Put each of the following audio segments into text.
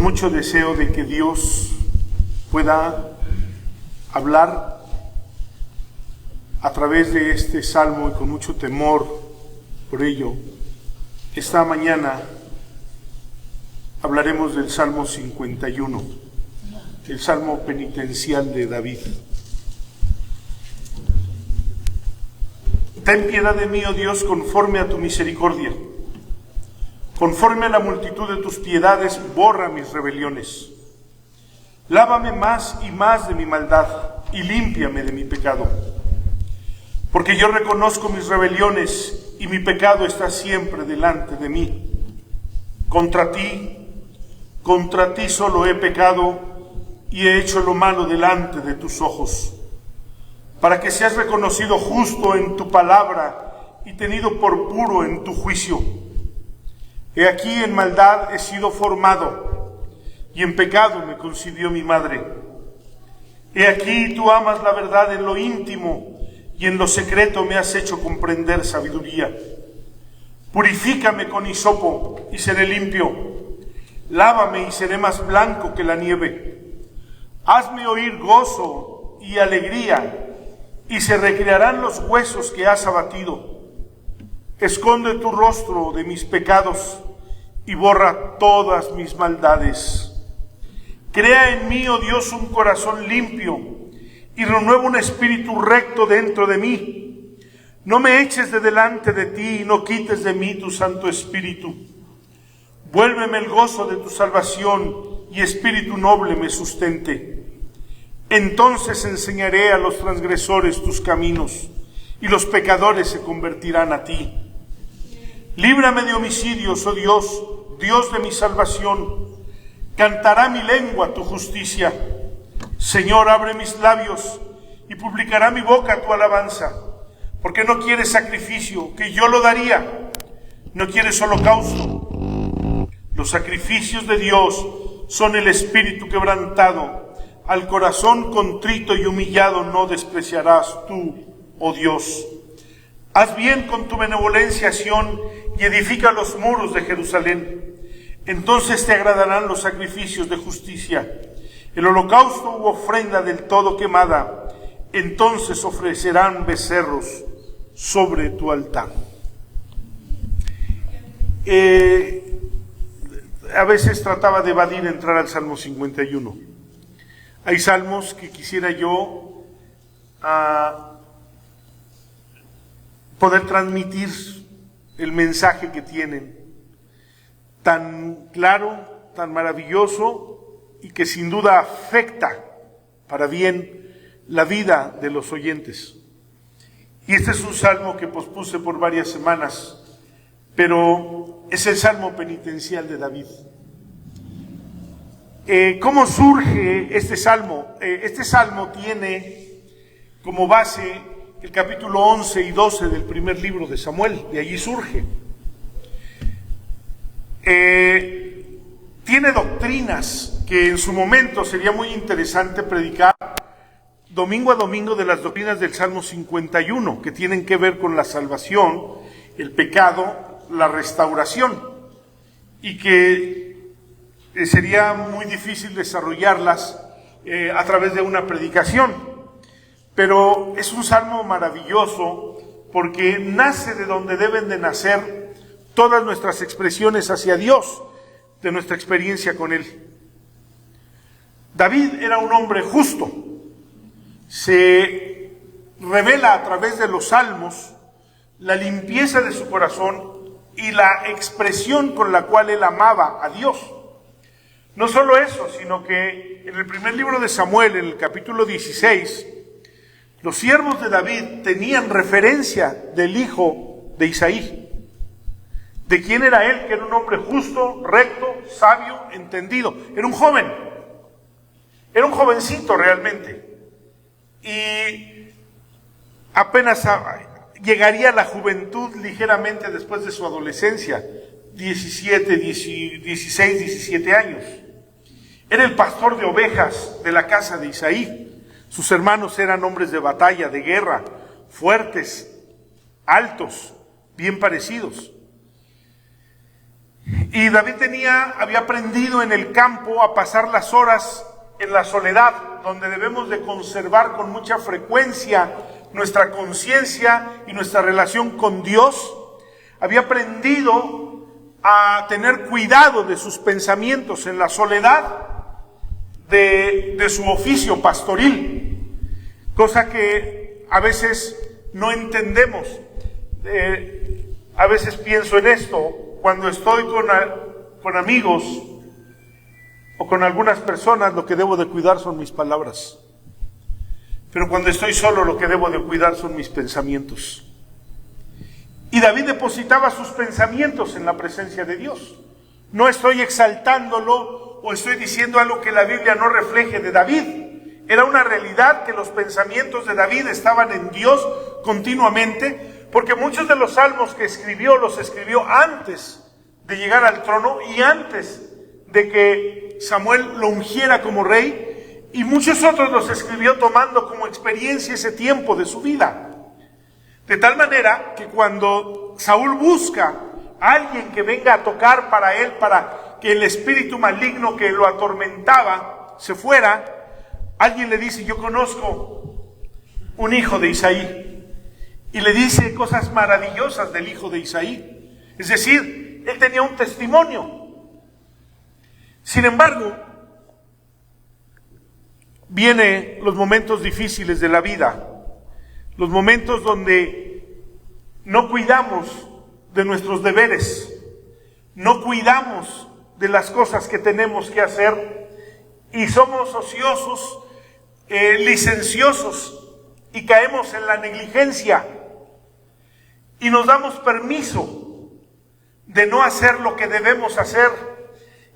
con mucho deseo de que Dios pueda hablar a través de este salmo y con mucho temor por ello. Esta mañana hablaremos del Salmo 51, el Salmo penitencial de David. Ten piedad de mí, oh Dios, conforme a tu misericordia. Conforme a la multitud de tus piedades, borra mis rebeliones. Lávame más y más de mi maldad y límpiame de mi pecado. Porque yo reconozco mis rebeliones y mi pecado está siempre delante de mí. Contra ti solo he pecado y he hecho lo malo delante de tus ojos, para que seas reconocido justo en tu palabra y tenido por puro en tu juicio. He aquí en maldad he sido formado, y en pecado me concibió mi madre. He aquí tú amas la verdad en lo íntimo, y en lo secreto me has hecho comprender sabiduría. Purifícame con hisopo, y seré limpio. Lávame y seré más blanco que la nieve. Hazme oír gozo y alegría, y se recrearán los huesos que has abatido. Esconde tu rostro de mis pecados y borra todas mis maldades. Crea en mí, oh Dios, un corazón limpio y renueva un espíritu recto dentro de mí. No me eches de delante de ti y no quites de mí tu Santo Espíritu. Vuélveme el gozo de tu salvación y espíritu noble me sustente. Entonces enseñaré a los transgresores tus caminos y los pecadores se convertirán a ti. Líbrame de homicidios, oh Dios, Dios de mi salvación. Cantará mi lengua tu justicia. Señor, abre mis labios y publicará mi boca tu alabanza. Porque no quieres sacrificio, que yo lo daría. No quieres holocausto. Los sacrificios de Dios son el espíritu quebrantado. Al corazón contrito y humillado no despreciarás tú, oh Dios. Haz bien con tu benevolencia a Sión y edifica los muros de Jerusalén. Entonces te agradarán los sacrificios de justicia, el holocausto u ofrenda del todo quemada. Entonces ofrecerán becerros sobre tu altar. A veces trataba de evadir entrar al Salmo 51. Hay salmos que quisiera yo poder transmitir el mensaje que tienen, tan claro, tan maravilloso y que sin duda afecta para bien la vida de los oyentes. Y este es un salmo que pospuse por varias semanas, pero es el Salmo penitencial de David. ¿Cómo surge este salmo? Este salmo tiene como base el capítulo 11 y 12 del primer libro de Samuel, de allí surge. Tiene doctrinas que en su momento sería muy interesante predicar domingo a domingo de las doctrinas del Salmo 51, que tienen que ver con la salvación, el pecado, la restauración, y que sería muy difícil desarrollarlas a través de una predicación. Pero es un salmo maravilloso porque nace de donde deben de nacer todas nuestras expresiones hacia Dios, de nuestra experiencia con Él. David era un hombre justo. Se revela a través de los salmos la limpieza de su corazón y la expresión con la cual él amaba a Dios. No solo eso, sino que en el primer libro de Samuel, en el capítulo 16, los siervos de David tenían referencia del hijo de Isaí. ¿De quién era él? Que era un hombre justo, recto, sabio, entendido. Era un joven. Era un jovencito realmente. Y apenas llegaría a la juventud ligeramente después de su adolescencia. 16, 17 años. Era el pastor de ovejas de la casa de Isaí. Sus hermanos eran hombres de batalla, de guerra, fuertes, altos, bien parecidos. Y David había aprendido en el campo a pasar las horas en la soledad, donde debemos de conservar con mucha frecuencia nuestra conciencia y nuestra relación con Dios. Había aprendido a tener cuidado de sus pensamientos en la soledad de su oficio pastoril, cosa que a veces no entendemos. A veces pienso en esto cuando estoy con amigos o con algunas personas. Lo que debo de cuidar son mis palabras, pero cuando estoy solo lo que debo de cuidar son mis pensamientos. Y David depositaba sus pensamientos en la presencia de Dios. No estoy exaltándolo o estoy diciendo algo que la Biblia no refleje de David. Era una realidad que los pensamientos de David estaban en Dios continuamente, porque muchos de los salmos que escribió los escribió antes de llegar al trono y antes de que Samuel lo ungiera como rey, y muchos otros los escribió tomando como experiencia ese tiempo de su vida. De tal manera que cuando Saúl busca a alguien que venga a tocar para él, para que el espíritu maligno que lo atormentaba se fuera, alguien le dice: yo conozco un hijo de Isaí, y le dice cosas maravillosas del hijo de Isaí. Es decir, él tenía un testimonio. Sin embargo, vienen los momentos difíciles de la vida, los momentos donde no cuidamos de nuestros deberes, no cuidamos de las cosas que tenemos que hacer, y somos ociosos, licenciosos, y caemos en la negligencia, y nos damos permiso de no hacer lo que debemos hacer.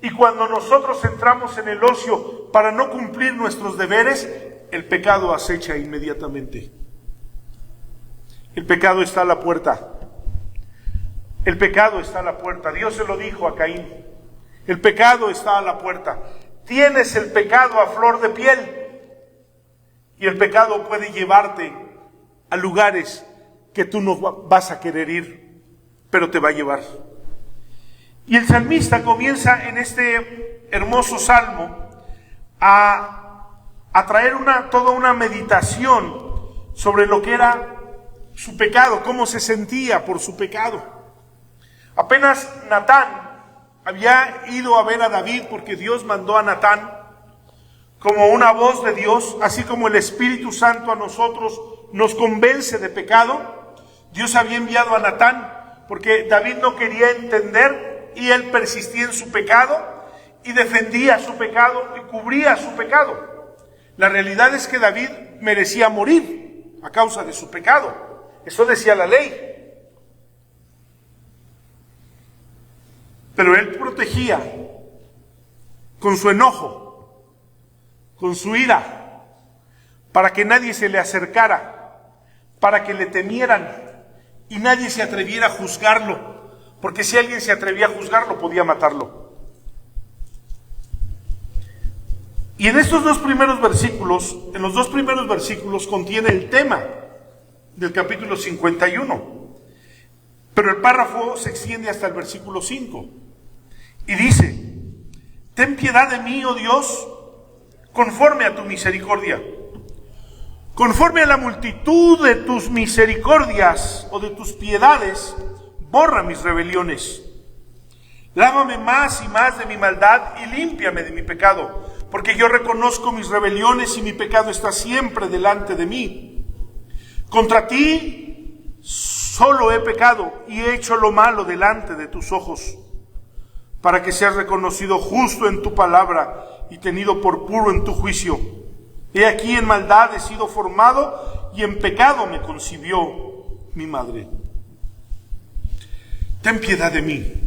Y cuando nosotros entramos en el ocio para no cumplir nuestros deberes, el pecado acecha inmediatamente. El pecado está a la puerta. El pecado está a la puerta. Dios se lo dijo a Caín. El pecado está a la puerta. Tienes el pecado a flor de piel. Y el pecado puede llevarte a lugares que tú no vas a querer ir, pero te va a llevar. Y el salmista comienza en este hermoso salmo a traer toda una meditación sobre lo que era su pecado, cómo se sentía por su pecado. Apenas Natán había ido a ver a David, porque Dios mandó a Natán como una voz de Dios, así como el Espíritu Santo a nosotros nos convence de pecado. Dios había enviado a Natán porque David no quería entender, y él persistía en su pecado y defendía su pecado y cubría su pecado. La realidad es que David merecía morir a causa de su pecado. Eso decía la ley. Pero él protegía con su enojo, con su ira, para que nadie se le acercara, para que le temieran y nadie se atreviera a juzgarlo. Porque si alguien se atrevía a juzgarlo, podía matarlo. Y en estos dos primeros versículos, en los dos primeros versículos contiene el tema del capítulo 51. Pero el párrafo se extiende hasta el versículo 5. Y dice: ten piedad de mí, oh Dios, conforme a tu misericordia. Conforme a la multitud de tus misericordias o de tus piedades, borra mis rebeliones. Lávame más y más de mi maldad y límpiame de mi pecado, porque yo reconozco mis rebeliones y mi pecado está siempre delante de mí. Contra ti solo he pecado y he hecho lo malo delante de tus ojos, para que seas reconocido justo en tu palabra y tenido por puro en tu juicio. He aquí, en maldad he sido formado y en pecado me concibió mi madre. Ten piedad de mí.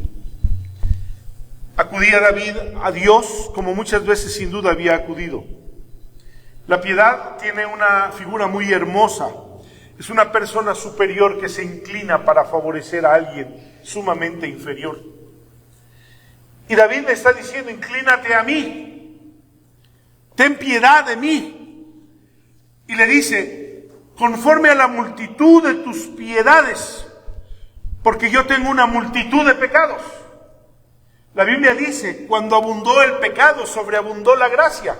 Acudía David a Dios como muchas veces sin duda había acudido. La piedad tiene una figura muy hermosa. Es una persona superior que se inclina para favorecer a alguien sumamente inferior. Y David le está diciendo: inclínate a mí, ten piedad de mí. Y le dice: conforme a la multitud de tus piedades, porque yo tengo una multitud de pecados. La Biblia dice, cuando abundó el pecado, sobreabundó la gracia.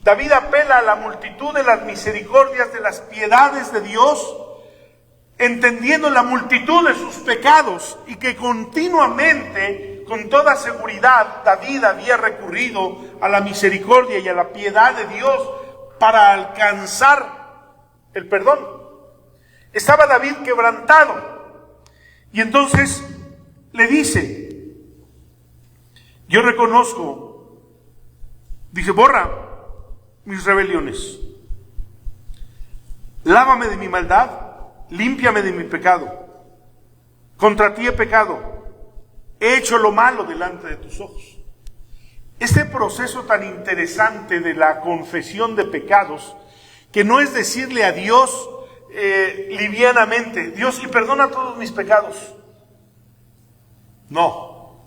David apela a la multitud de las misericordias, de las piedades de Dios, entendiendo la multitud de sus pecados y que continuamente, con toda seguridad, David había recurrido a la misericordia y a la piedad de Dios para alcanzar el perdón. Estaba David quebrantado y entonces le dice, yo reconozco, dice, borra mis rebeliones, lávame de mi maldad, límpiame de mi pecado. Contra ti he pecado, he hecho lo malo delante de tus ojos. Este proceso tan interesante de la confesión de pecados, que no es decirle a Dios livianamente, Dios, y perdona todos mis pecados. No.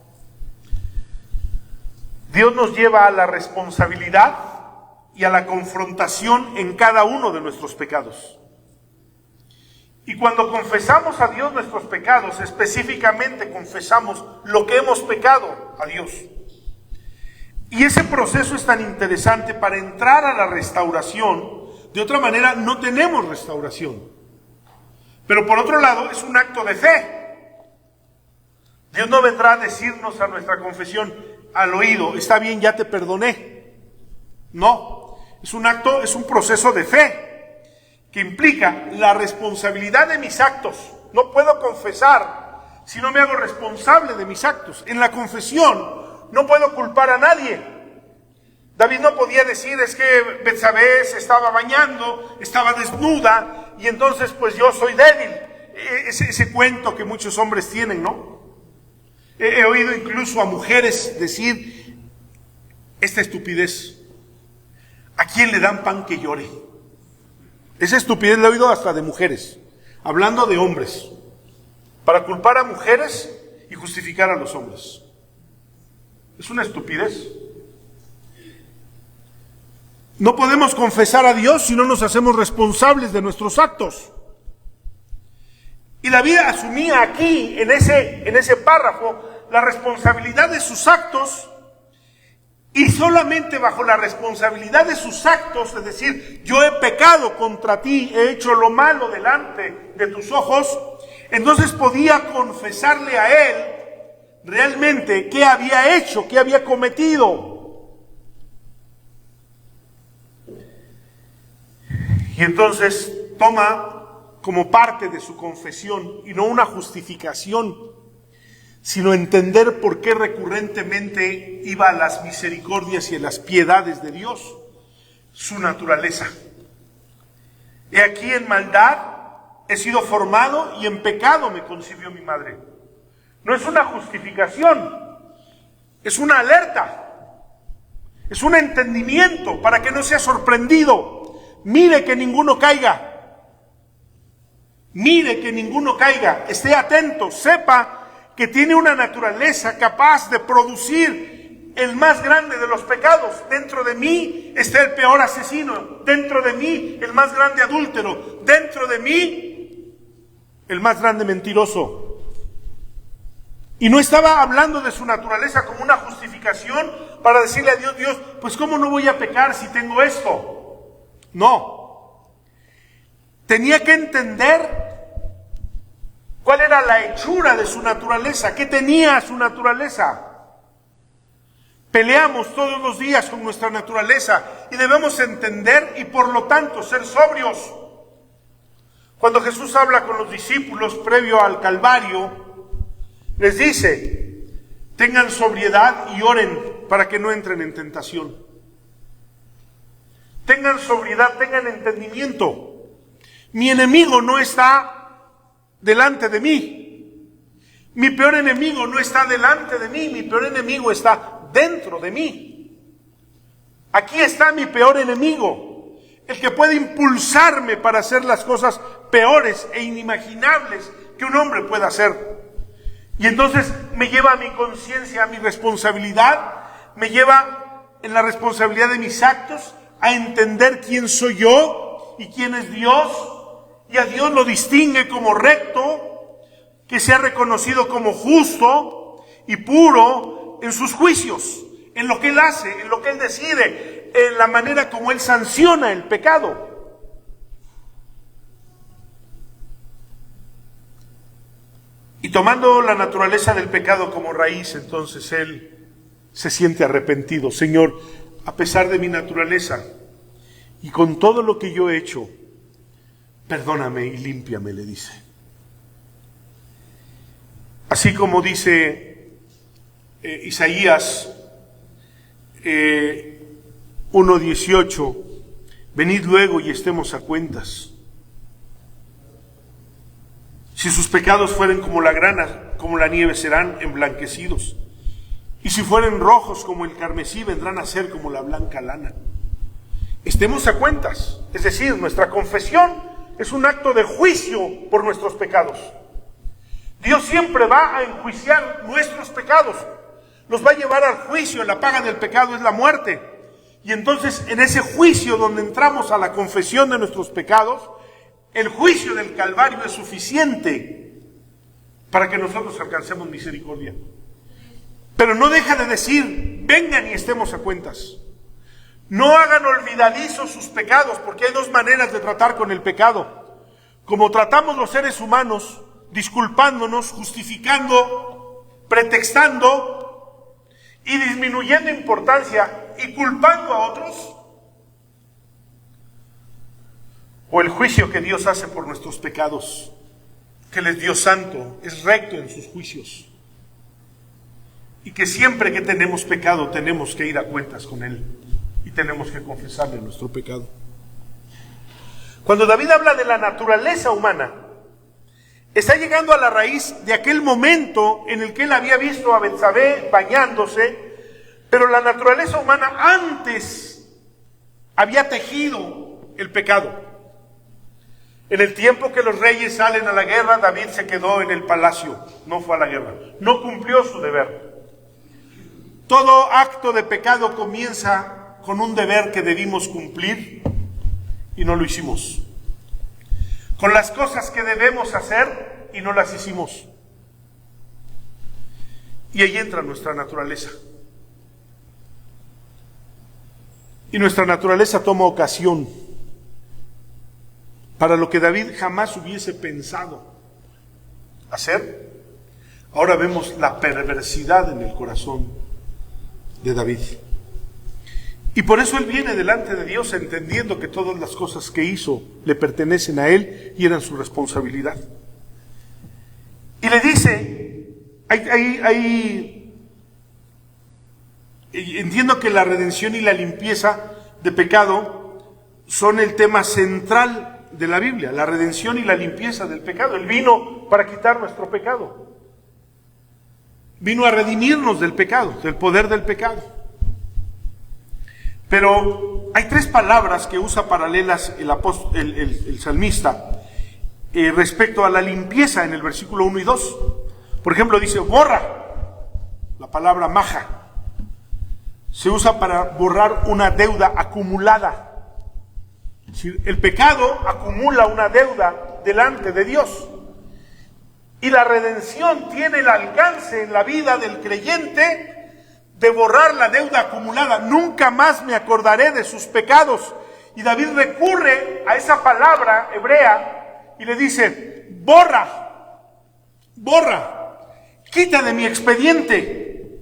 Dios nos lleva a la responsabilidad y a la confrontación en cada uno de nuestros pecados. Y cuando confesamos a Dios nuestros pecados, específicamente confesamos lo que hemos pecado a Dios. Y ese proceso es tan interesante para entrar a la restauración. De otra manera, no tenemos restauración. Pero por otro lado, es un acto de fe. Dios no vendrá a decirnos a nuestra confesión al oído, está bien, ya te perdoné. No, es un acto, es un proceso de fe que implica la responsabilidad de mis actos. No puedo confesar si no me hago responsable de mis actos. En la confesión no puedo culpar a nadie. David no podía decir, es que Betsabé se estaba bañando, estaba desnuda, y entonces pues yo soy débil. Ese cuento que muchos hombres tienen, ¿no? He oído incluso a mujeres decir esta estupidez. ¿A quién le dan pan que llore? Esa estupidez la he oído hasta de mujeres, hablando de hombres, para culpar a mujeres y justificar a los hombres. Es una estupidez. No podemos confesar a Dios si no nos hacemos responsables de nuestros actos. Y David asumía aquí, en ese párrafo, la responsabilidad de sus actos, y solamente bajo la responsabilidad de sus actos, es decir, yo he pecado contra ti, he hecho lo malo delante de tus ojos, entonces podía confesarle a él realmente qué había hecho, qué había cometido. Y entonces toma como parte de su confesión, y no una justificación, sino entender por qué recurrentemente iba a las misericordias y a las piedades de Dios, su naturaleza. He aquí en maldad he sido formado y en pecado me concibió mi madre. No es una justificación, es una alerta, es un entendimiento para que no sea sorprendido. Mire que ninguno caiga. Mire que ninguno caiga. Esté atento. Sepa que tiene una naturaleza capaz de producir el más grande de los pecados. Dentro de mí está el peor asesino. Dentro de mí el más grande adúltero. Dentro de mí el más grande mentiroso. Y no estaba hablando de su naturaleza como una justificación para decirle a Dios, Dios, pues ¿cómo no voy a pecar si tengo esto? No, tenía que entender cuál era la hechura de su naturaleza, qué tenía su naturaleza. Peleamos todos los días con nuestra naturaleza y debemos entender y por lo tanto ser sobrios. Cuando Jesús habla con los discípulos previo al Calvario, les dice, tengan sobriedad y oren para que no entren en tentación. Tengan sobriedad, tengan entendimiento. Mi enemigo no está delante de mí. Mi peor enemigo no está delante de mí. Mi peor enemigo está dentro de mí. Aquí está mi peor enemigo. El que puede impulsarme para hacer las cosas peores e inimaginables que un hombre pueda hacer. Y entonces me lleva a mi conciencia, a mi responsabilidad. Me lleva en la responsabilidad de mis actos a entender quién soy yo y quién es Dios, y a Dios lo distingue como recto, que sea reconocido como justo y puro, todo en sus juicios, en lo que Él hace, en lo que Él decide, en la manera como Él sanciona el pecado. Y tomando la naturaleza del pecado como raíz, entonces Él se siente arrepentido. Señor, a pesar de mi naturaleza y con todo lo que yo he hecho, perdóname y límpiame, le dice. Así como dice Isaías 1:18, venid luego y estemos a cuentas. Si sus pecados fueren como la grana, como la nieve, serán emblanquecidos. Y si fueren rojos como el carmesí, vendrán a ser como la blanca lana. Estemos a cuentas, es decir, nuestra confesión es un acto de juicio por nuestros pecados. Dios siempre va a enjuiciar nuestros pecados, los va a llevar al juicio. La paga del pecado es la muerte. Y entonces en ese juicio donde entramos a la confesión de nuestros pecados, el juicio del Calvario es suficiente para que nosotros alcancemos misericordia. Pero no deja de decir, vengan y estemos a cuentas. No hagan olvidadizos sus pecados, porque hay dos maneras de tratar con el pecado. Como tratamos los seres humanos, disculpándonos, justificando, pretextando y disminuyendo importancia y culpando a otros. O el juicio que Dios hace por nuestros pecados, que Él es Dios santo, es recto en sus juicios. Y que siempre que tenemos pecado tenemos que ir a cuentas con Él y tenemos que confesarle nuestro pecado. Cuando David habla de la naturaleza humana, está llegando a la raíz de aquel momento en el que él había visto a Betsabé bañándose, pero la naturaleza humana antes había tejido el pecado. En el tiempo que los reyes salen a la guerra, David se quedó en el palacio, no fue a la guerra, no cumplió su deber. Todo acto de pecado comienza con un deber que debimos cumplir y no lo hicimos. Con las cosas que debemos hacer y no las hicimos. Y ahí entra nuestra naturaleza. Y nuestra naturaleza toma ocasión para lo que David jamás hubiese pensado hacer. Ahora vemos la perversidad en el corazón de David. Y por eso él viene delante de Dios entendiendo que todas las cosas que hizo le pertenecen a él y eran su responsabilidad. Y le dice, entiendo que la redención y la limpieza de pecado son el tema central de la Biblia, la redención y la limpieza del pecado. Él vino para quitar nuestro pecado. Vino a redimirnos del pecado, del poder del pecado. Pero hay tres palabras que usa paralelas el salmista respecto a la limpieza en el versículo 1 y 2. Por ejemplo, dice borra, la palabra maja. Se usa para borrar una deuda acumulada. Es decir, el pecado acumula una deuda delante de Dios. Y la redención tiene el alcance en la vida del creyente de borrar la deuda acumulada. Nunca más me acordaré de sus pecados. Y David recurre a esa palabra hebrea y le dice, borra, quita de mi expediente.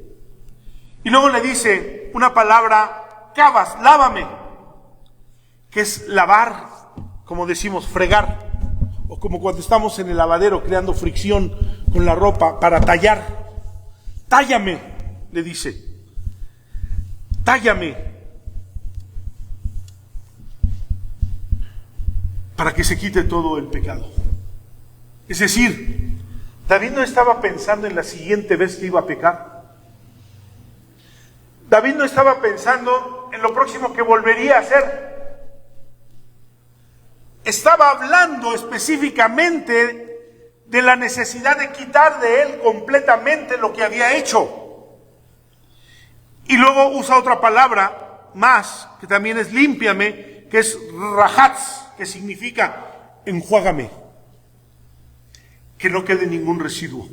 Y luego le dice una palabra, cavas, lávame, que es lavar, como decimos, fregar, o como cuando estamos en el lavadero creando fricción con la ropa para tallar. Tállame, le dice, tállame, para que se quite todo el pecado. Es decir, David no estaba pensando en la siguiente vez que iba a pecar. David no estaba pensando en lo próximo que volvería a hacer. Estaba hablando específicamente de la necesidad de quitar de él completamente lo que había hecho. Y luego usa otra palabra más, que también es límpiame, que es rajatz, que significa enjuágame, que no quede ningún residuo.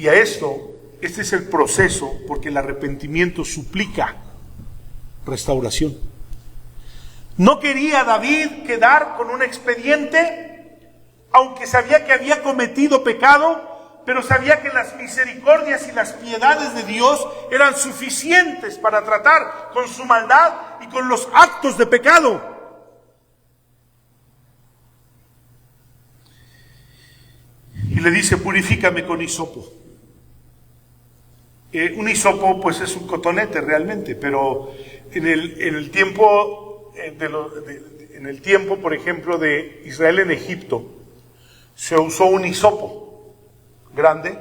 Y a esto, este es el proceso, porque el arrepentimiento suplica restauración. No quería David quedar con un expediente, aunque sabía que había cometido pecado, pero sabía que las misericordias y las piedades de Dios eran suficientes para tratar con su maldad y con los actos de pecado. Y le dice: purifícame con hisopo. Un hisopo pues es un cotonete realmente, pero en el tiempo, por ejemplo, de Israel en Egipto, se usó un hisopo grande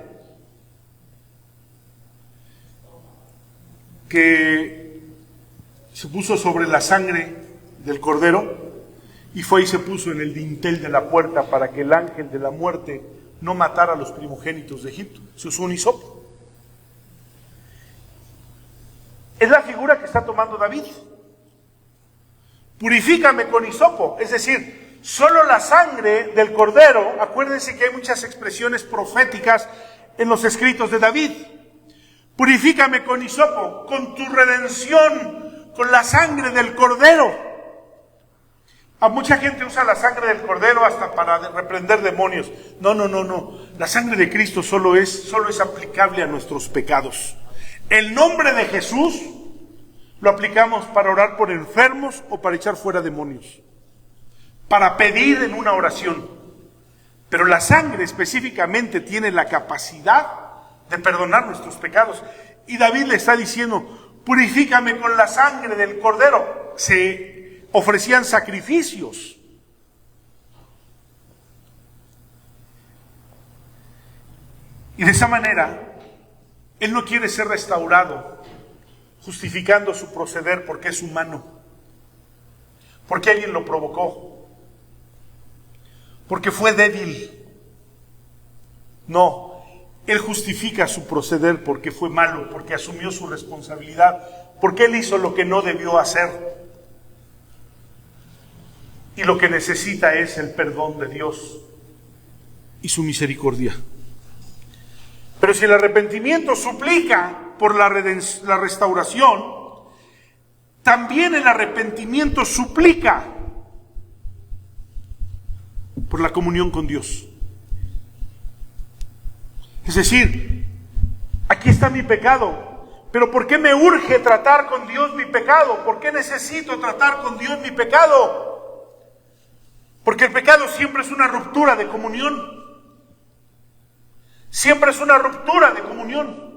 que se puso sobre la sangre del cordero y fue y se puso en el dintel de la puerta para que el ángel de la muerte no matara a los primogénitos de Egipto. Se usó un hisopo. Es la figura que está tomando David. Purifícame con hisopo, es decir, solo la sangre del cordero. Acuérdense que hay muchas expresiones proféticas en los escritos de David. Purifícame con hisopo, con tu redención, con la sangre del cordero. A mucha gente usa la sangre del cordero hasta para reprender demonios. No. La sangre de Cristo solo es aplicable a nuestros pecados. El nombre de Jesús lo aplicamos para orar por enfermos o para echar fuera demonios, para pedir en una oración. Pero la sangre específicamente tiene la capacidad de perdonar nuestros pecados. Y David le está diciendo: purifícame con la sangre del cordero. Se ofrecían sacrificios. Y de esa manera, él no quiere ser restaurado justificando su proceder porque es humano, porque alguien lo provocó, porque fue débil. No, él justifica su proceder porque fue malo, porque asumió su responsabilidad, porque él hizo lo que no debió hacer. Y lo que necesita es el perdón de Dios y su misericordia. Pero si el arrepentimiento suplica por la restauración, también el arrepentimiento suplica por la comunión con Dios. Es decir, aquí está mi pecado, pero ¿por qué me urge tratar con Dios mi pecado? ¿Por qué necesito tratar con Dios mi pecado? Porque el pecado siempre es una ruptura de comunión. Siempre es una ruptura de comunión.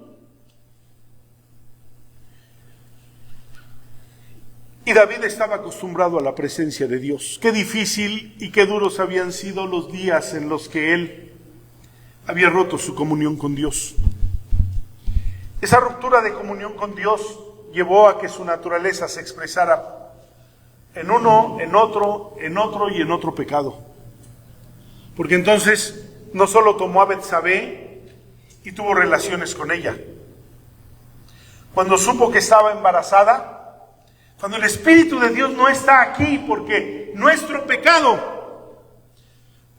Y David estaba acostumbrado a la presencia de Dios. Qué difícil y qué duros habían sido los días en los que él había roto su comunión con Dios. Esa ruptura de comunión con Dios llevó a que su naturaleza se expresara en uno, en otro y en otro pecado. Porque entonces no solo tomó a Betsabé y tuvo relaciones con ella. Cuando supo que estaba embarazada, cuando el Espíritu de Dios no está aquí porque nuestro pecado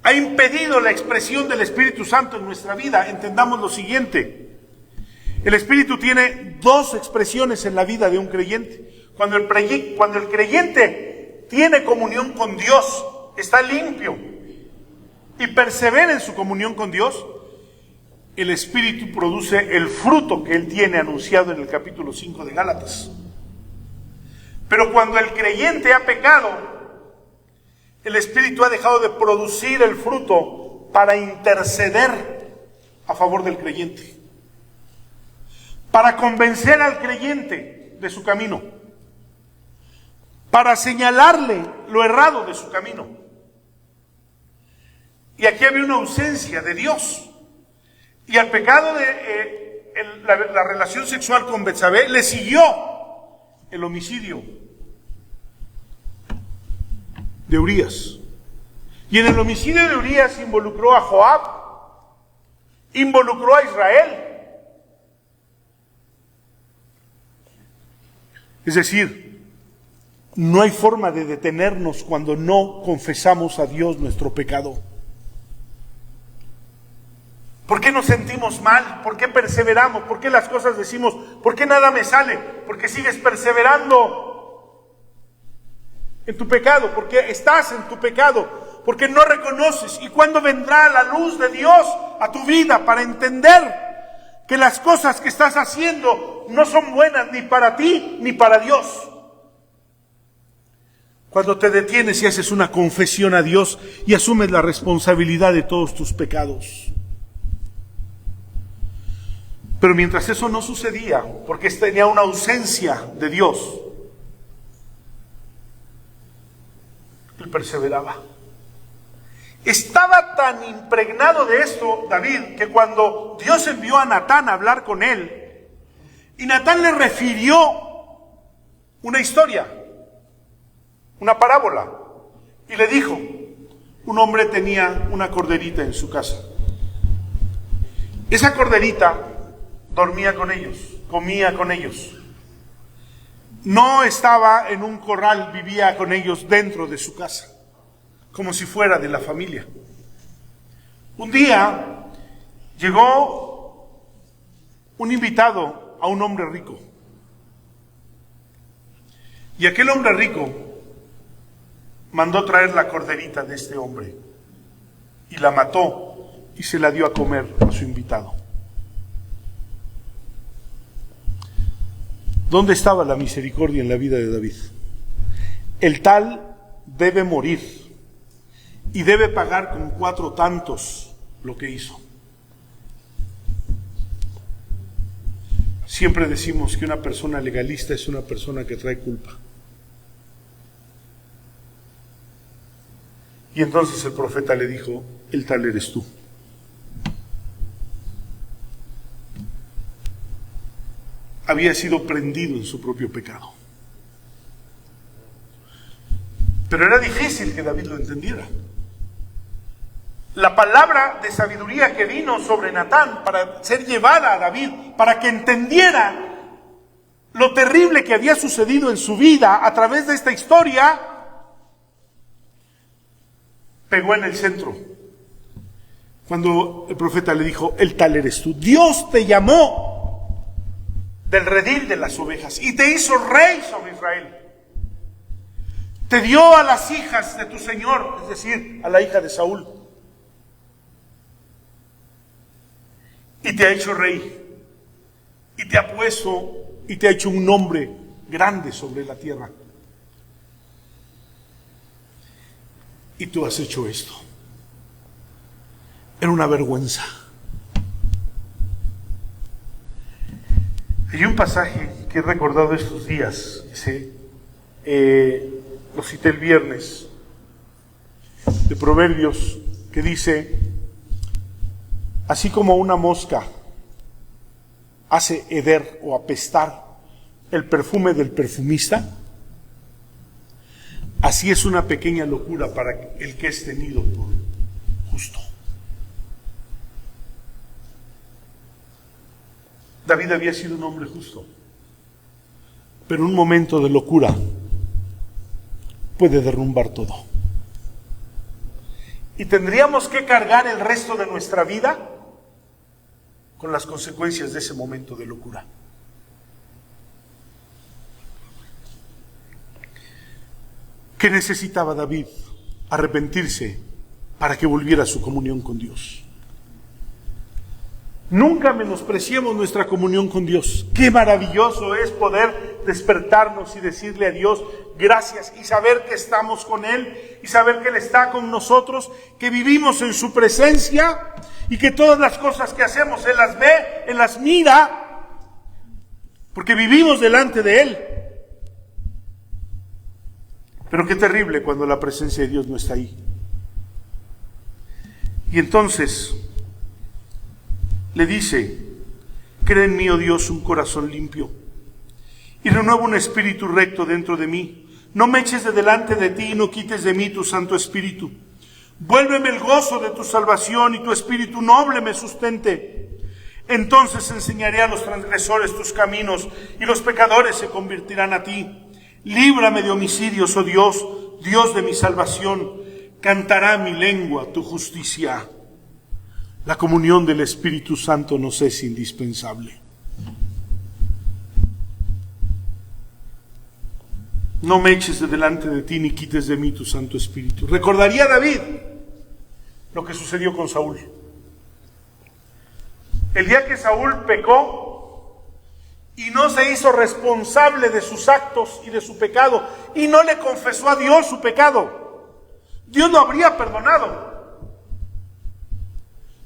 ha impedido la expresión del Espíritu Santo en nuestra vida, entendamos lo siguiente: el Espíritu tiene dos expresiones en la vida de un creyente. Cuando el creyente tiene comunión con Dios, está limpio y persevera en su comunión con Dios, el Espíritu produce el fruto que él tiene anunciado en el capítulo 5 de Gálatas. Pero cuando el creyente ha pecado, el Espíritu ha dejado de producir el fruto para interceder a favor del creyente, para convencer al creyente de su camino, para señalarle lo errado de su camino. Y aquí había una ausencia de Dios. Y al pecado de la relación sexual con Betsabé le siguió el homicidio de Urías. Y en el homicidio de Urías involucró a Joab, involucró a Israel. Es decir, no hay forma de detenernos cuando no confesamos a Dios nuestro pecado. ¿Por qué nos sentimos mal? ¿Por qué perseveramos? ¿Por qué las cosas decimos? ¿Por qué nada me sale? Porque sigues perseverando en tu pecado, porque estás en tu pecado, porque no reconoces. ¿Y cuándo vendrá la luz de Dios a tu vida para entender que las cosas que estás haciendo no son buenas ni para ti ni para Dios? Cuando te detienes y haces una confesión a Dios y asumes la responsabilidad de todos tus pecados. Pero mientras eso no sucedía, porque tenía una ausencia de Dios, él perseveraba. Estaba tan impregnado de esto David, que cuando Dios envió a Natán a hablar con él, y Natán le refirió una historia, una parábola, y le dijo: un hombre tenía una corderita en su casa. Esa corderita dormía con ellos, comía con ellos. No estaba en un corral, vivía con ellos dentro de su casa, como si fuera de la familia. Un día llegó un invitado a un hombre rico. Y aquel hombre rico mandó traer la corderita de este hombre y la mató y se la dio a comer a su invitado. ¿Dónde estaba la misericordia en la vida de David? El tal debe morir y debe pagar con 4 tantos lo que hizo. Siempre decimos que una persona legalista es una persona que trae culpa. Y entonces el profeta le dijo: el tal eres tú. Había sido prendido en su propio pecado. Pero era difícil que David lo entendiera. La palabra de sabiduría que vino sobre Natán para ser llevada a David, para que entendiera lo terrible que había sucedido en su vida a través de esta historia, pegó en el centro. Cuando el profeta le dijo: el tal eres tú. Dios te llamó del redil de las ovejas y te hizo rey sobre Israel. Te dio a las hijas de tu Señor, es decir, a la hija de Saúl, y te ha hecho rey, y te ha puesto y te ha hecho un nombre grande sobre la tierra. Y tú has hecho esto. Era una vergüenza. Hay un pasaje que he recordado estos días, lo cité el viernes, de Proverbios, que dice: así como una mosca hace heder o apestar el perfume del perfumista, así es una pequeña locura para el que es tenido por justo. David había sido un hombre justo, pero un momento de locura puede derrumbar todo. Y tendríamos que cargar el resto de nuestra vida con las consecuencias de ese momento de locura. ¿Qué necesitaba David? Arrepentirse para que volviera a su comunión con Dios. Nunca menospreciemos nuestra comunión con Dios. Qué maravilloso es poder despertarnos y decirle a Dios gracias, y saber que estamos con Él, y saber que Él está con nosotros, que vivimos en su presencia, y que todas las cosas que hacemos Él las ve, Él las mira, porque vivimos delante de Él. Pero qué terrible cuando la presencia de Dios no está ahí. Y entonces le dice: crea en mí, oh Dios, un corazón limpio, y renueva un espíritu recto dentro de mí. No me eches de delante de ti y no quites de mí tu Santo Espíritu. Vuélveme el gozo de tu salvación y tu espíritu noble me sustente. Entonces enseñaré a los transgresores tus caminos y los pecadores se convertirán a ti. Líbrame de homicidios, oh Dios, Dios de mi salvación. Cantará mi lengua tu justicia. La comunión del Espíritu Santo nos es indispensable. No me eches de delante de ti ni quites de mí tu Santo Espíritu. Recordaría David lo que sucedió con Saúl. El día que Saúl pecó y no se hizo responsable de sus actos y de su pecado y no le confesó a Dios su pecado, Dios lo habría perdonado.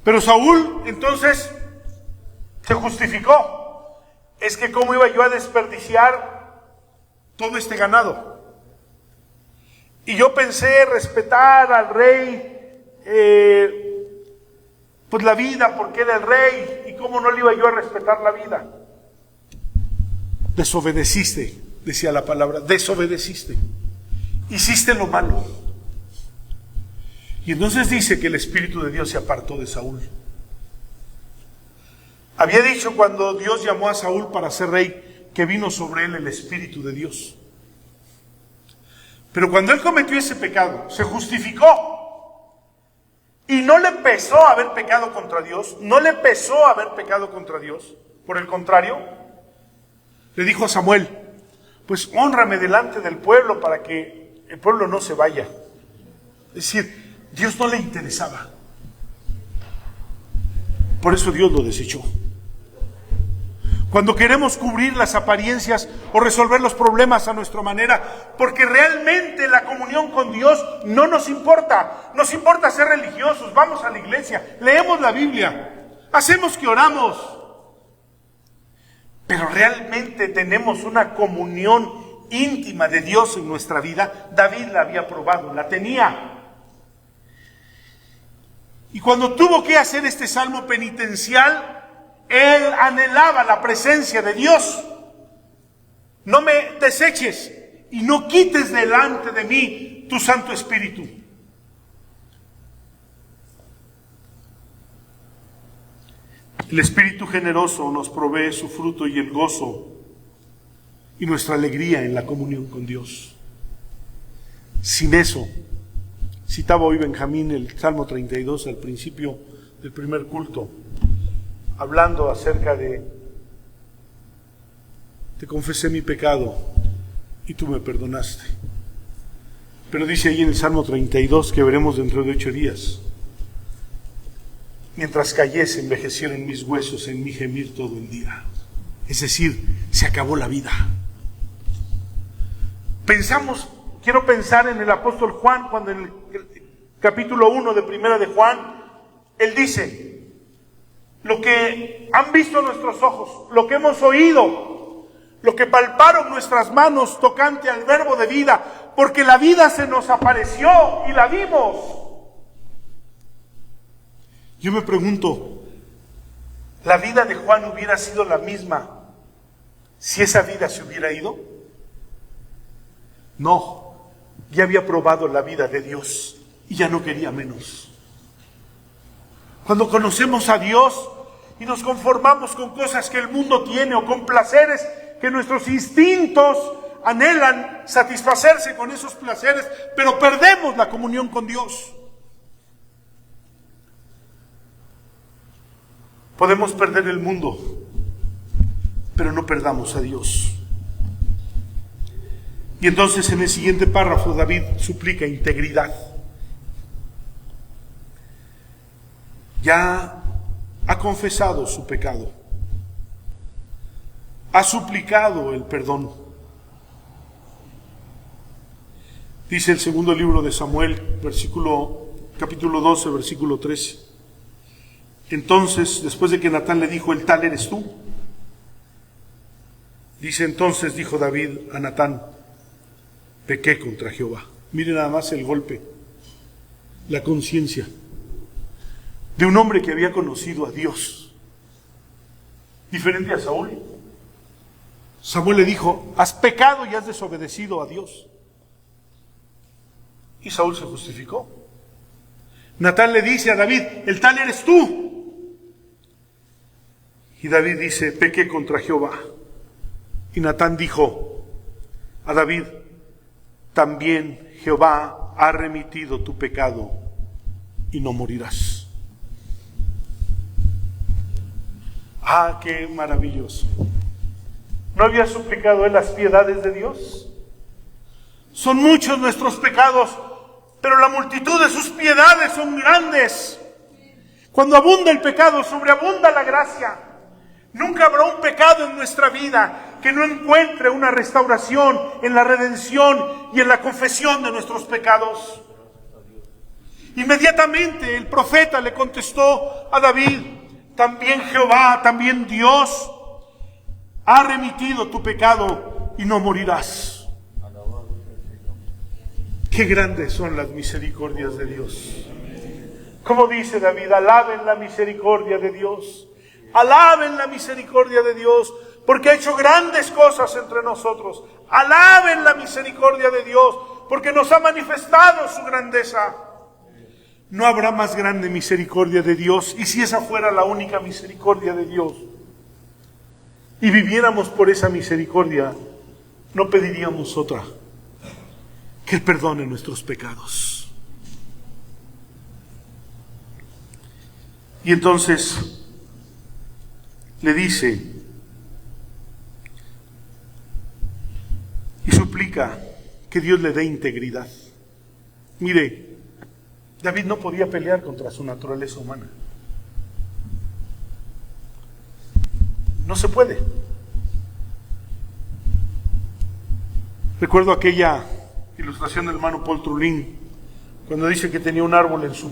Pero Saúl entonces se justificó. Es que cómo iba yo a desperdiciar todo este ganado. Y yo pensé respetar al rey, pues la vida, porque era el rey, y cómo no le iba yo a respetar la vida. Desobedeciste, decía la palabra, desobedeciste. Hiciste lo malo. Y entonces dice que el Espíritu de Dios se apartó de Saúl. Había dicho cuando Dios llamó a Saúl para ser rey, que vino sobre él el Espíritu de Dios. Pero cuando él cometió ese pecado, se justificó. Y no le pesó haber pecado contra Dios, no le pesó haber pecado contra Dios. Por el contrario, le dijo a Samuel, pues hónrame delante del pueblo para que el pueblo no se vaya. Es decir, Dios no le interesaba. Por eso Dios lo desechó. Cuando queremos cubrir las apariencias o resolver los problemas a nuestra manera, porque realmente la comunión con Dios no nos importa. Nos importa ser religiosos, vamos a la iglesia, leemos la Biblia, hacemos que oramos. Pero realmente tenemos una comunión íntima de Dios en nuestra vida. David la había probado, la tenía. Y cuando tuvo que hacer este salmo penitencial, él anhelaba la presencia de Dios. No me deseches y no quites delante de mí tu Santo Espíritu. El Espíritu generoso nos provee su fruto y el gozo y nuestra alegría en la comunión con Dios. Sin eso, citaba hoy Benjamín el Salmo 32 al principio del primer culto, hablando acerca de: te confesé mi pecado y tú me perdonaste. Pero dice ahí en el Salmo 32, que veremos dentro de 8 días: mientras cayese, envejecieron mis huesos en mi gemir todo el día. Es decir, se acabó la vida. Quiero pensar en el apóstol Juan, cuando en el capítulo 1 de Primera de Juan, él dice: lo que han visto nuestros ojos, lo que hemos oído, lo que palparon nuestras manos tocante al verbo de vida, porque la vida se nos apareció y la vimos. Yo me pregunto, ¿la vida de Juan hubiera sido la misma si esa vida se hubiera ido? No, ya había probado la vida de Dios y ya no quería menos. Cuando conocemos a Dios y nos conformamos con cosas que el mundo tiene o con placeres que nuestros instintos anhelan satisfacerse con esos placeres, pero perdemos la comunión con Dios. Podemos perder el mundo, pero no perdamos a Dios. Y entonces en el siguiente párrafo David suplica integridad. Ya ha confesado su pecado, ha suplicado el perdón. Dice el segundo libro de Samuel, capítulo 12, versículo 13. Entonces, después de que Natán le dijo: el tal eres tú, dice: entonces dijo David a Natán: pequé contra Jehová. Mire nada más el golpe, la conciencia de un hombre que había conocido a Dios, diferente a Saúl. Samuel le dijo: has pecado y has desobedecido a Dios. Y Saúl se justificó. Natán le dice a David: el tal eres tú. Y David dice: pequé contra Jehová. Y Natán dijo a David: también Jehová ha remitido tu pecado y no morirás. Ah, qué maravilloso. ¿No había suplicado él las piedades de Dios? Son muchos nuestros pecados, pero la multitud de sus piedades son grandes. Cuando abunda el pecado, sobreabunda la gracia. Nunca habrá un pecado en nuestra vida que no encuentre una restauración en la redención y en la confesión de nuestros pecados. Inmediatamente el profeta le contestó a David: también Jehová, también Dios ha remitido tu pecado y no morirás. Qué grandes son las misericordias de Dios. Como dice David, alaben la misericordia de Dios. Alaben la misericordia de Dios, porque ha hecho grandes cosas entre nosotros. Alaben la misericordia de Dios, porque nos ha manifestado su grandeza. No habrá más grande misericordia de Dios, y si esa fuera la única misericordia de Dios, y viviéramos por esa misericordia, no pediríamos otra, que Él perdone nuestros pecados. Y entonces le dice y suplica que Dios le dé integridad. Mire, David no podía pelear contra su naturaleza humana. No se puede. Recuerdo aquella ilustración del hermano Paul Trulín, cuando dice que tenía un árbol en su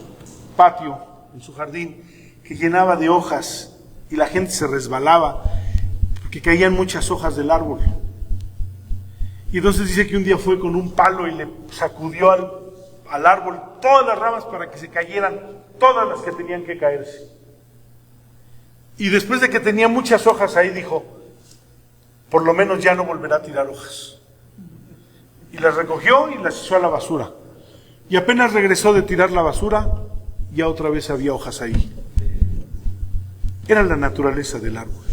patio, en su jardín, que llenaba de hojas y la gente se resbalaba porque caían muchas hojas del árbol. Y entonces dice que un día fue con un palo y le sacudió al árbol todas las ramas para que se cayeran, todas las que tenían que caerse. Y después de que tenía muchas hojas ahí, dijo: por lo menos ya no volverá a tirar hojas. Y las recogió y las echó a la basura. Y apenas regresó de tirar la basura, ya otra vez había hojas ahí. Era la naturaleza del árbol.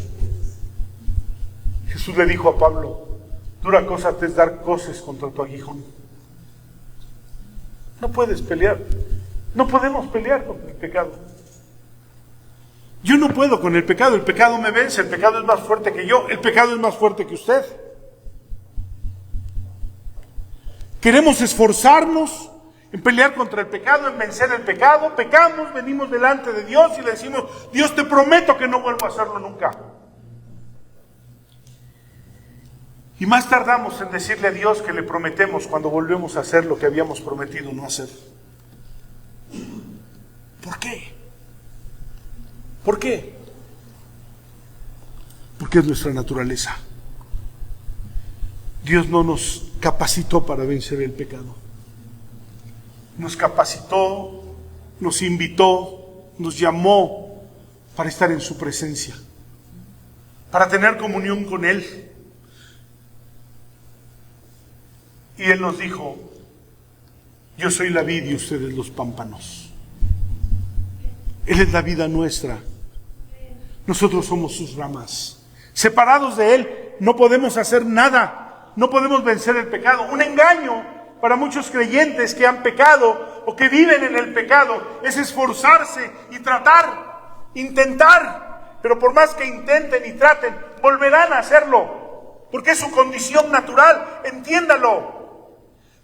Jesús le dijo a Pablo: dura cosa te es dar coces contra tu aguijón. No puedes pelear. No podemos pelear contra el pecado. Yo no puedo con el pecado me vence, el pecado es más fuerte que yo, el pecado es más fuerte que usted. Queremos esforzarnos en pelear contra el pecado, en vencer el pecado, pecamos, venimos delante de Dios y le decimos: Dios, te prometo que no vuelvo a hacerlo nunca. Y más tardamos en decirle a Dios que le prometemos cuando volvemos a hacer lo que habíamos prometido no hacer. ¿Por qué? ¿Por qué? Porque es nuestra naturaleza. Dios no nos capacitó para vencer el pecado. Nos capacitó, nos invitó, nos llamó para estar en su presencia, para tener comunión con Él. Y Él nos dijo: yo soy la vid y ustedes los pámpanos. Él es la vida nuestra. Nosotros somos sus ramas. Separados de Él no podemos hacer nada. No podemos vencer el pecado. Un engaño para muchos creyentes que han pecado o que viven en el pecado es esforzarse y tratar, intentar. Pero por más que intenten y traten, volverán a hacerlo. Porque es su condición natural. Entiéndalo.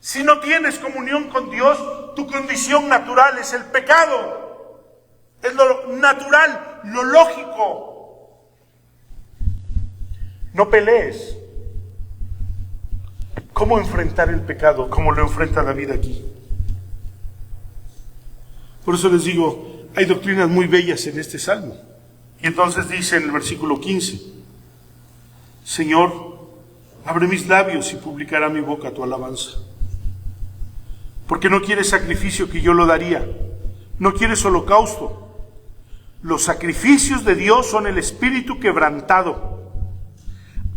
Si no tienes comunión con Dios, tu condición natural es el pecado. Es lo natural, lo lógico. No pelees. ¿Cómo enfrentar el pecado? Como lo enfrenta David aquí. Por eso les digo, hay doctrinas muy bellas en este salmo. Y entonces dice en el versículo 15: Señor, abre mis labios y publicará mi boca tu alabanza. Porque no quieres sacrificio que yo lo daría, no quieres holocausto. Los sacrificios de Dios son el espíritu quebrantado.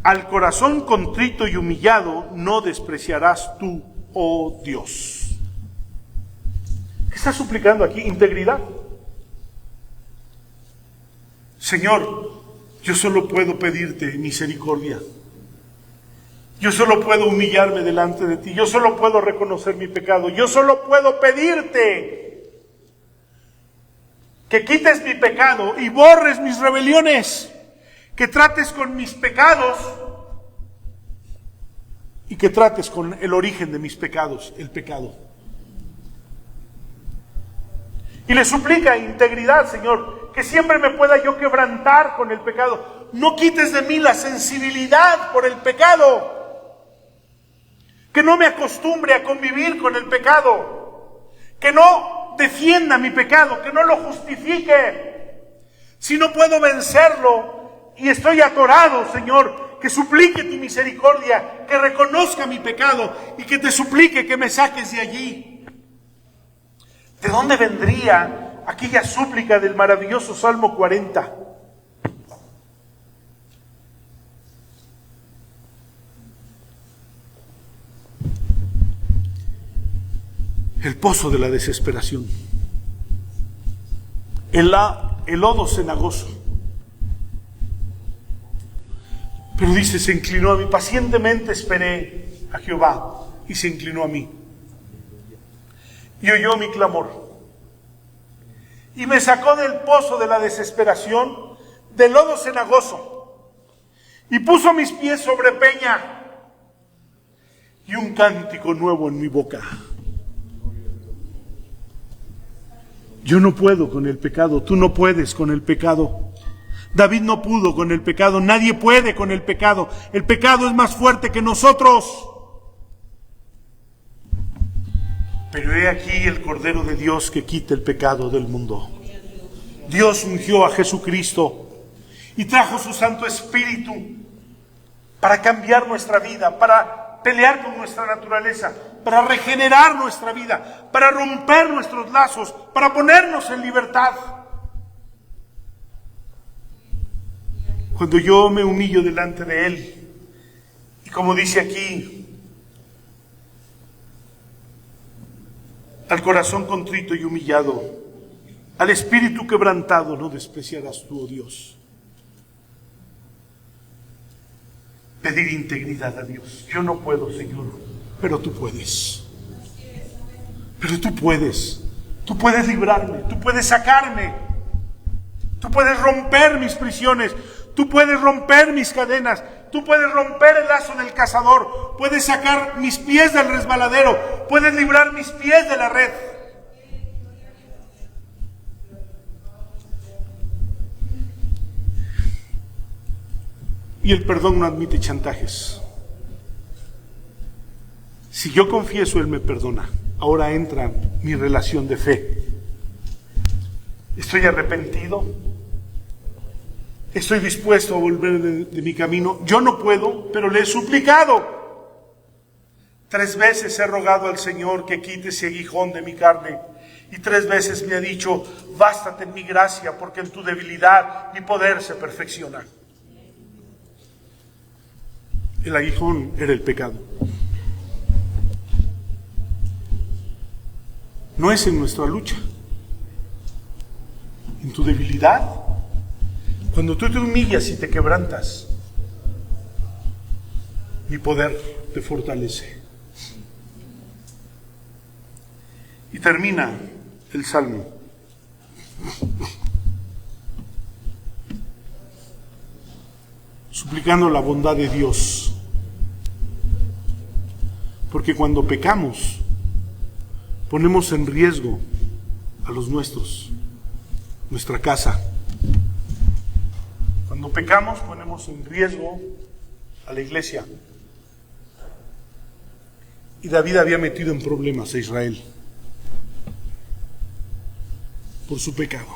Al corazón contrito y humillado no despreciarás tú, oh Dios. ¿Qué está suplicando aquí? Integridad. Señor, yo solo puedo pedirte misericordia. Yo solo puedo humillarme delante de ti. Yo solo puedo reconocer mi pecado. Yo solo puedo pedirte que quites mi pecado y borres mis rebeliones. que trates con mis pecados y que trates con el origen de mis pecados, el pecado. Y le suplica integridad, Señor, que siempre me pueda yo quebrantar con el pecado. No quites de mí la sensibilidad por el pecado. Que no me acostumbre a convivir con el pecado. Que no defienda mi pecado, que no lo justifique. Si no puedo vencerlo y estoy atorado, Señor, que suplique tu misericordia, que reconozca mi pecado y que te suplique que me saques de allí. ¿De dónde vendría aquella súplica del maravilloso Salmo 40? El pozo de la desesperación. El lodo cenagoso. Pero dice, se inclinó a mí. Pacientemente esperé a Jehová y se inclinó a mí. Y oyó mi clamor. Y me sacó del pozo de la desesperación, del lodo cenagoso. Y puso mis pies sobre peña. Y un cántico nuevo en mi boca. Yo no puedo con el pecado, tú no puedes con el pecado. David no pudo con el pecado, nadie puede con el pecado. El pecado es más fuerte que nosotros. Pero he aquí el Cordero de Dios que quita el pecado del mundo. Dios ungió a Jesucristo y trajo su Santo Espíritu para cambiar nuestra vida, para pelear con nuestra naturaleza, para regenerar nuestra vida, para romper nuestros lazos, para ponernos en libertad. Cuando yo me humillo delante de Él, y como dice aquí, al corazón contrito y humillado, al espíritu quebrantado, no despreciarás tú, oh Dios. Pedir integridad a Dios. Yo no puedo, Señor, pero tú puedes. Pero tú puedes. Tú puedes librarme, tú puedes sacarme. Tú puedes romper mis prisiones. Tú puedes romper mis cadenas. Tú puedes romper el lazo del cazador. Puedes sacar mis pies del resbaladero. Puedes librar mis pies de la red. Y el perdón no admite chantajes. Si yo confieso, Él me perdona. Ahora entra mi relación de fe. Estoy arrepentido. Estoy dispuesto a volver de mi camino. Yo no puedo, pero le he suplicado. 3 veces he rogado al Señor que quite ese aguijón de mi carne. Y 3 veces me ha dicho, bástate en mi gracia, porque en tu debilidad mi poder se perfecciona. El aguijón era el pecado. No es en nuestra lucha. En tu debilidad, cuando tú te humillas y te quebrantas, mi poder te fortalece. Y termina el Salmo. Suplicando la bondad de Dios. Porque cuando pecamos, ponemos en riesgo a los nuestros, nuestra casa. Cuando pecamos, ponemos en riesgo a la iglesia. Y David había metido en problemas a Israel por su pecado.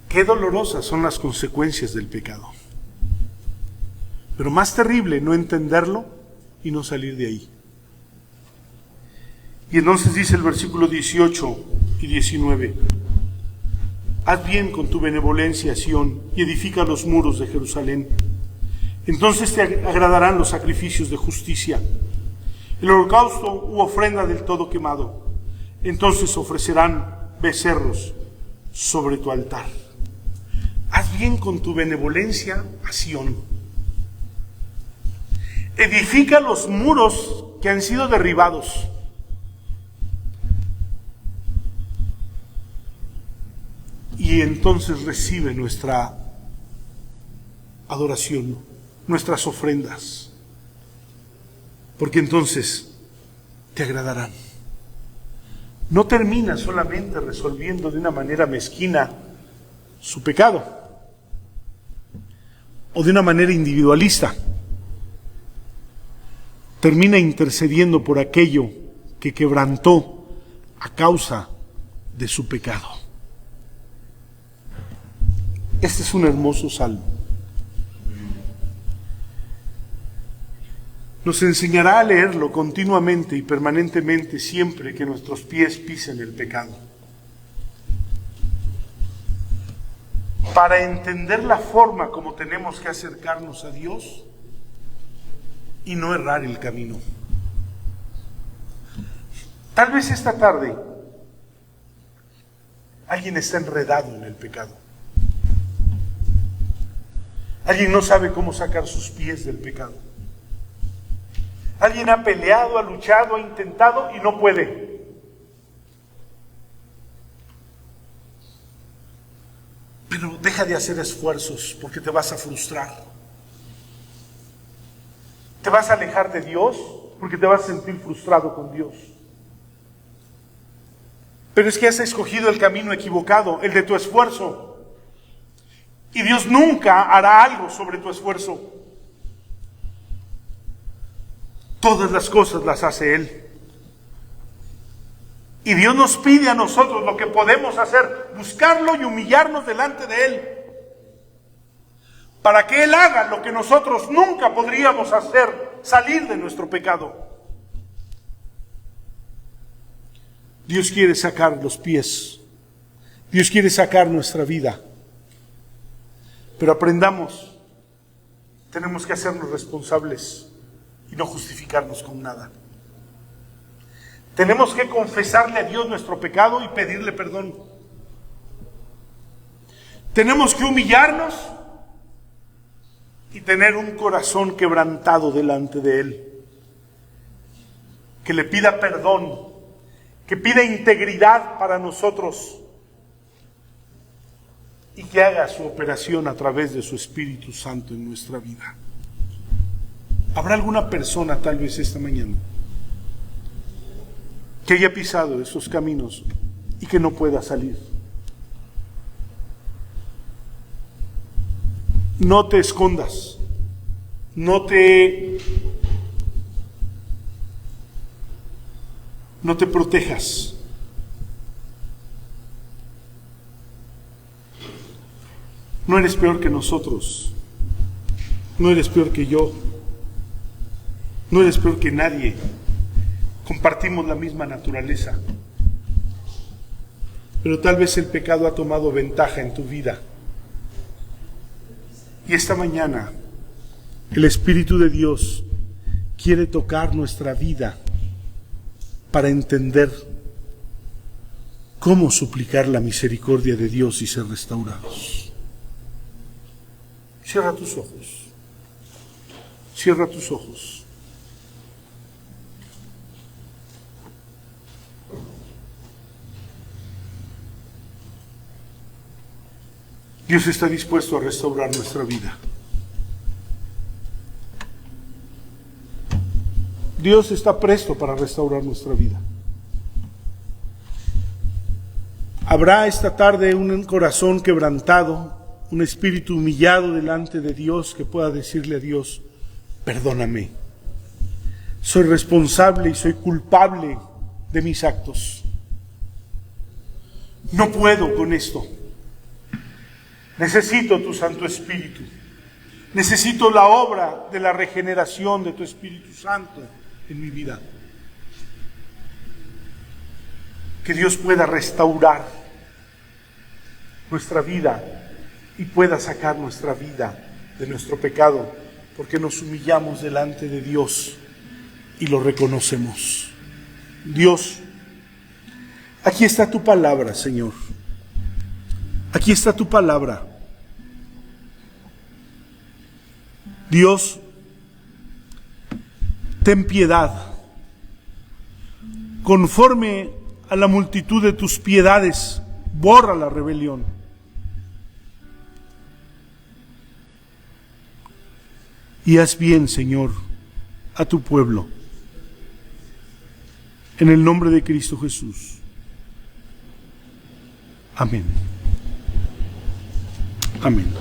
Qué dolorosas son las consecuencias del pecado. Pero más terrible no entenderlo y no salir de ahí. Y entonces dice el versículo 18 y 19: haz bien con tu benevolencia, Sión, y edifica los muros de Jerusalén. Entonces te agradarán los sacrificios de justicia, el holocausto u ofrenda del todo quemado. Entonces ofrecerán becerros sobre tu altar. Haz bien con tu benevolencia a Sión. Edifica los muros que han sido derribados. Y entonces recibe nuestra adoración, nuestras ofrendas, porque entonces te agradarán. No termina solamente resolviendo de una manera mezquina su pecado o de una manera individualista. Termina intercediendo por aquello que quebrantó a causa de su pecado. Este es un hermoso salmo. Nos enseñará a leerlo continuamente y permanentemente siempre que nuestros pies pisen el pecado, para entender la forma como tenemos que acercarnos a Dios y no errar el camino. Tal vez esta tarde alguien está enredado en el pecado. Alguien no sabe cómo sacar sus pies del pecado. Alguien ha peleado, ha luchado, ha intentado y no puede. Pero deja de hacer esfuerzos porque te vas a frustrar. Te vas a alejar de Dios porque te vas a sentir frustrado con Dios. Pero es que has escogido el camino equivocado, el de tu esfuerzo. Y Dios nunca hará algo sobre tu esfuerzo. Todas las cosas las hace Él. Y Dios nos pide a nosotros lo que podemos hacer, buscarlo y humillarnos delante de Él, para que Él haga lo que nosotros nunca podríamos hacer, salir de nuestro pecado. Dios quiere sacar los pies. Dios quiere sacar nuestra vida. Pero aprendamos, tenemos que hacernos responsables y no justificarnos con nada. Tenemos que confesarle a Dios nuestro pecado y pedirle perdón. Tenemos que humillarnos y tener un corazón quebrantado delante de Él, que le pida perdón, que pida integridad para nosotros y que haga su operación a través de su Espíritu Santo en nuestra vida. ¿Habrá alguna persona tal vez esta mañana que haya pisado esos caminos y que no pueda salir? No te escondas, no te protejas. No eres peor que nosotros, no eres peor que yo, no eres peor que nadie. Compartimos la misma naturaleza. Pero tal vez el pecado ha tomado ventaja en tu vida. Y esta mañana el Espíritu de Dios quiere tocar nuestra vida para entender cómo suplicar la misericordia de Dios y ser restaurados. Cierra tus ojos. Cierra tus ojos. Dios está dispuesto a restaurar nuestra vida. Dios está presto para restaurar nuestra vida. Habrá esta tarde un corazón quebrantado, un espíritu humillado delante de Dios que pueda decirle a Dios: perdóname, soy responsable y soy culpable de mis actos. No puedo con esto. Necesito tu Santo Espíritu. Necesito la obra de la regeneración de tu Espíritu Santo en mi vida. Que Dios pueda restaurar nuestra vida y pueda sacar nuestra vida de nuestro pecado, porque nos humillamos delante de Dios y lo reconocemos. Dios, aquí está tu palabra, Señor. Aquí está tu palabra. Dios, ten piedad. Conforme a la multitud de tus piedades, borra la rebelión. y haz bien, Señor, a tu pueblo. En el nombre de Cristo Jesús. Amén. Amén.